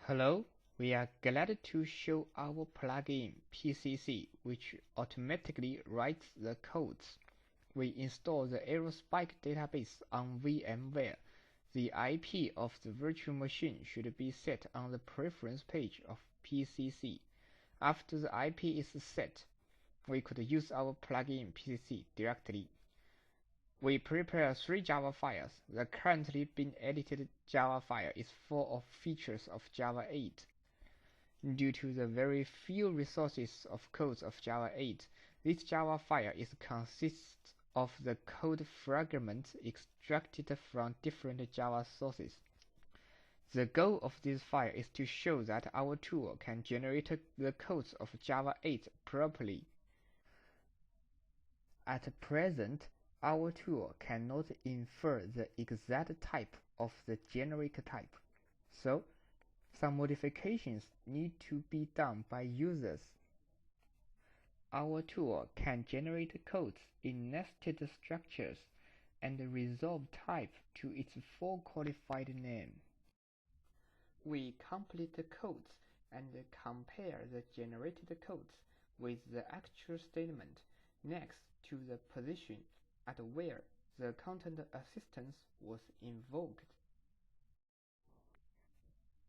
Hello, we are glad to show our plugin PCC, which automatically writes the codes. We install the Aerospike database on VMware. The IP of the virtual machine should be set on the preference page of PCC. After the IP is set, we could use our plugin PCC directly. We prepare 3 Java files. The currently being edited Java file is full of features of Java 8. Due to the very few resources of codes of Java 8, this Java file consists of the code fragments extracted from different Java sources. The goal of this file is to show that our tool can generate the codes of Java 8 properly. At present, our tool cannot infer the exact type of the generic type, so some modifications need to be done by users. Our tool can generate codes in nested structures and resolve type to its full qualified name. We complete the codes and compare the generated codes with the actual statement next to the position at where the content assistance was invoked.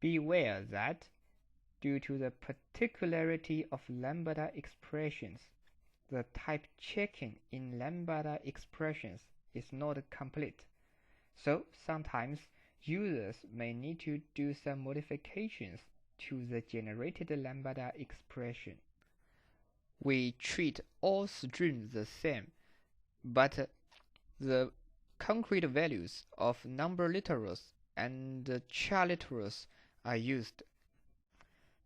Beware that, due to the particularity of lambda expressions, the type checking in lambda expressions is not complete, so sometimes users may need to do some modifications to the generated lambda expression. We treat all strings the same, but the concrete values of number literals and char literals are used.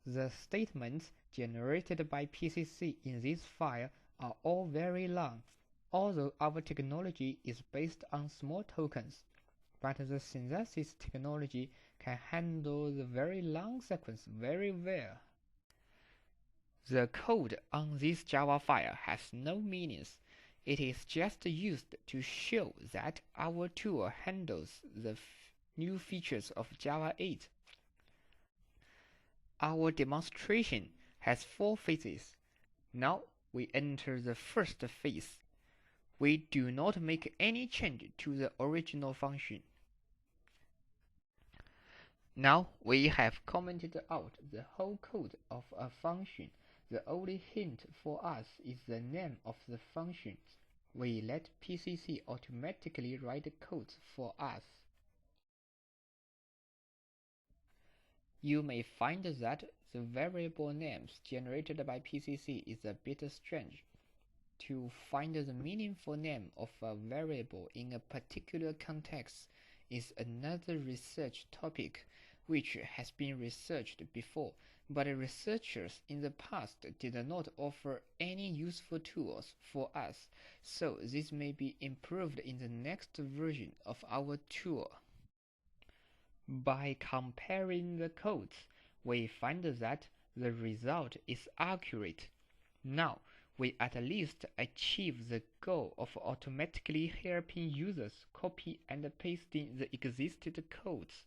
The statements generated by PCC in this file are all very long. Although our technology is based on small tokens, but the synthesis technology can handle the very long sequence very well. The code on this Java file has no meanings. It is just used to show that our tool handles the new features of Java 8. Our demonstration has 4 phases. Now we enter the first phase. We do not make any change to the original function. Now we have commented out the whole code of a function. The only hint for us is the name of the function. We let PCC automatically write codes for us. You may find that the variable names generated by PCC is a bit strange. To find the meaningful name of a variable in a particular context is another research topic which has been researched before, but researchers in the past did not offer any useful tools for us, so this may be improved in the next version of our tool. By comparing the codes, we find that the result is accurate. Now, we at least achieve the goal of automatically helping users copy and pasting the existing codes.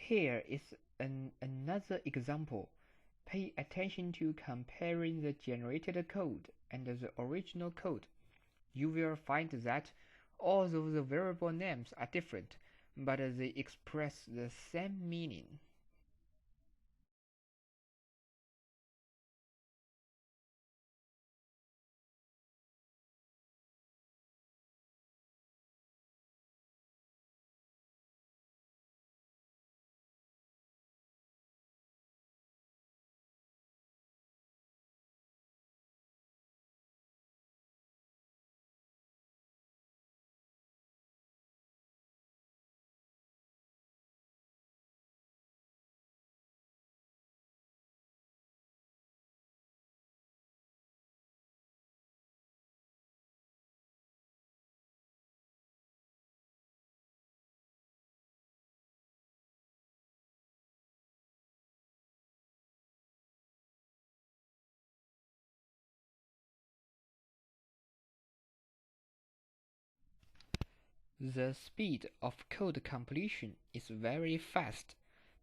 Here is another example. Pay attention to comparing the generated code and the original code. You will find that although the variable names are different, but they express the same meaning. The speed of code completion is very fast,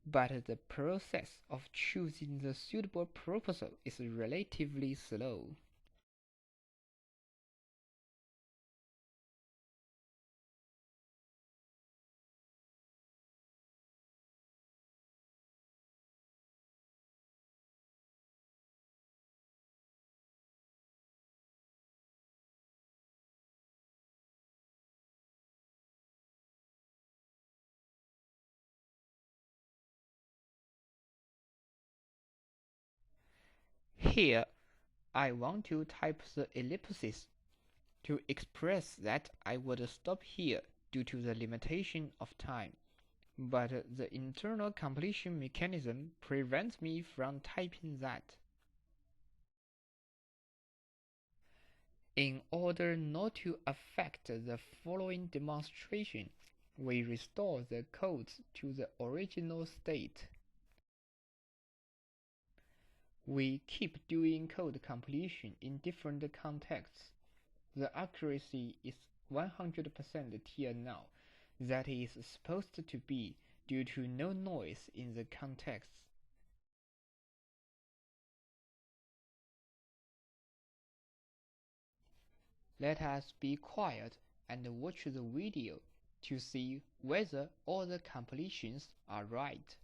but the process of choosing the suitable proposal is relatively slow. Here, I want to type the ellipsis to express that I would stop here due to the limitation of time, but the internal completion mechanism prevents me from typing that. In order not to affect the following demonstration, we restore the codes to the original state. We keep doing code completion in different contexts. The accuracy is 100% till now. That is supposed to be due to no noise in the contexts. Let us be quiet and watch the video to see whether all the completions are right.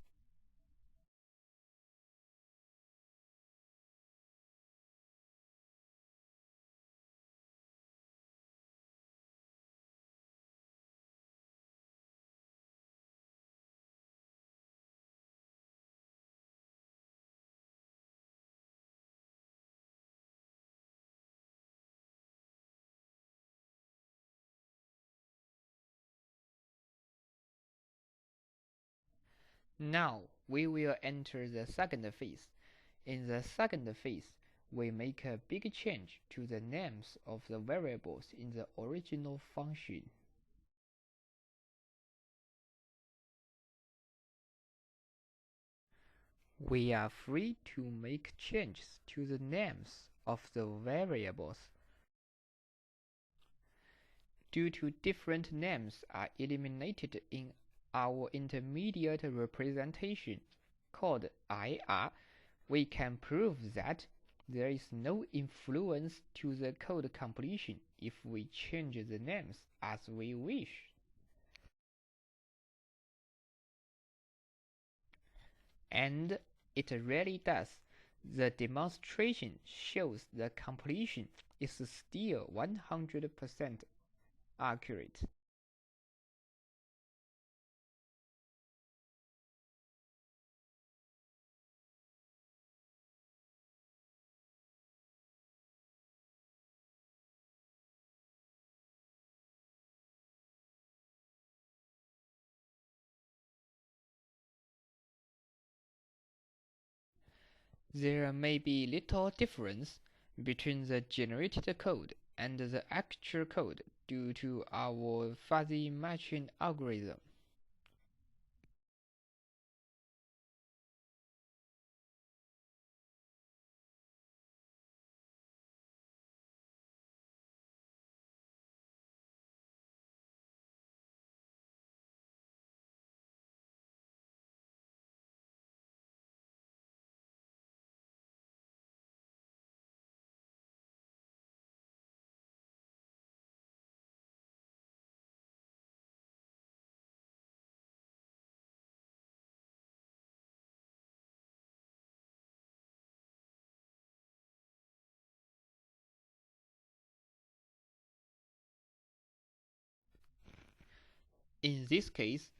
Now we will enter the second phase. In the second phase, we make a big change to the names of the variables in the original function. We are free to make changes to the names of the variables. Due to different names are eliminated in our intermediate representation, called IR, we can prove that there is no influence to the code completion if we change the names as we wish. And it really does. The demonstration shows the completion is still 100% accurate. There may be little difference between the generated code and the actual code due to our fuzzy matching algorithm. In this case,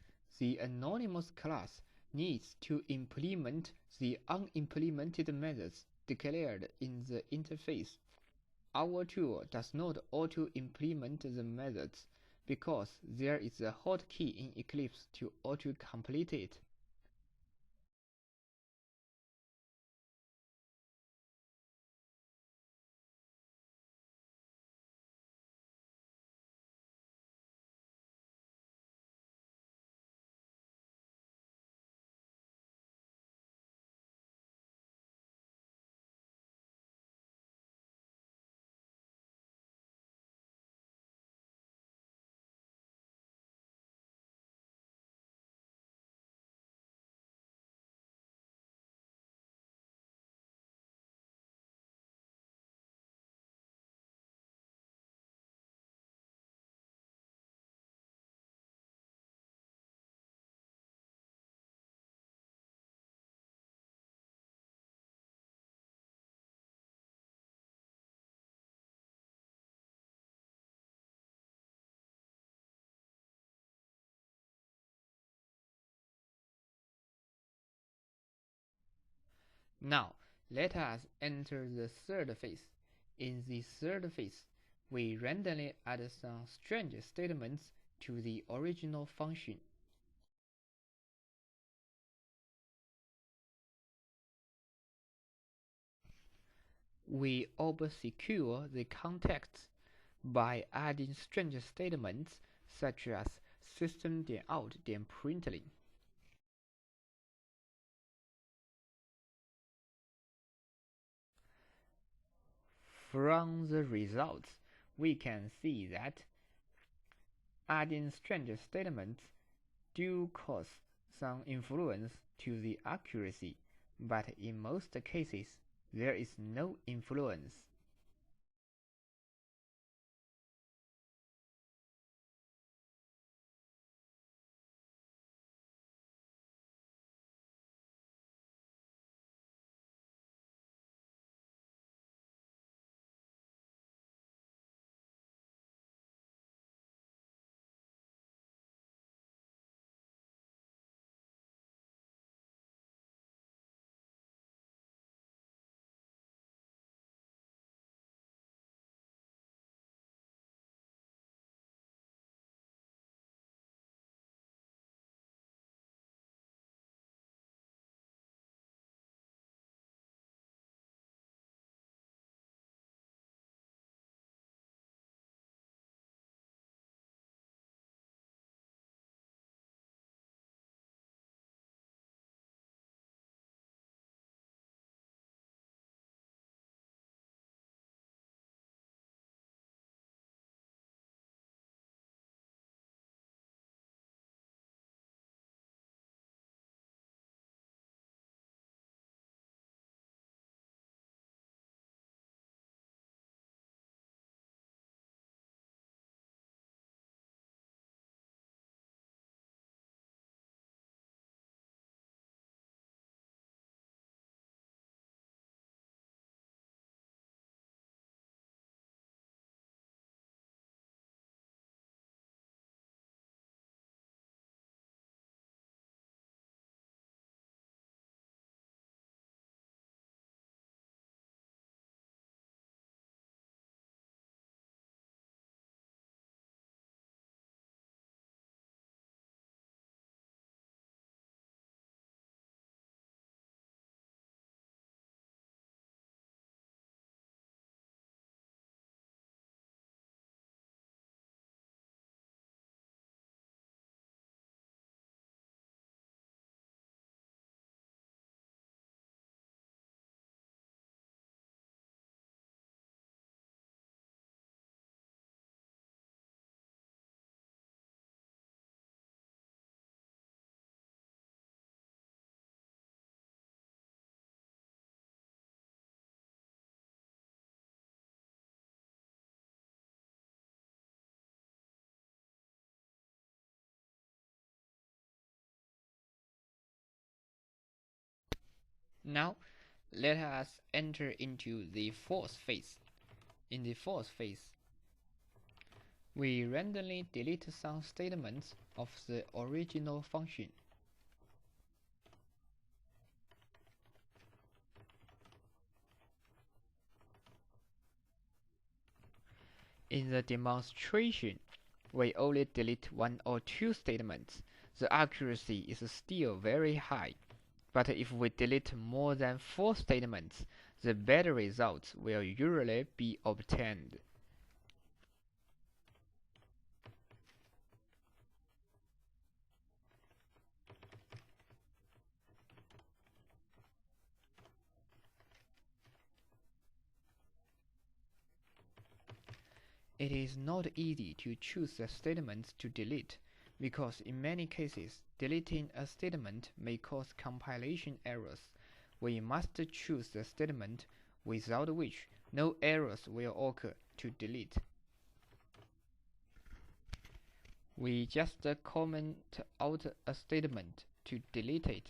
the anonymous class needs to implement the unimplemented methods declared in the interface. Our tool does not auto-implement the methods because there is a hotkey in Eclipse to auto-complete it. Now, let us enter the third phase. In the third phase, we randomly add some strange statements to the original function. We obscure the context by adding strange statements such as system.out.println. From the results, we can see that adding strange statements do cause some influence to the accuracy, but in most cases, there is no influence. Now, let us enter into the fourth phase. In the fourth phase, we randomly delete some statements of the original function. In the demonstration, we only delete one or two statements. The accuracy is still very high. But if we delete more than 4 statements, the better results will usually be obtained. It is not easy to choose the statements to delete, because in many cases, deleting a statement may cause compilation errors. We must choose the statement without which no errors will occur to delete. We just comment out a statement to delete it.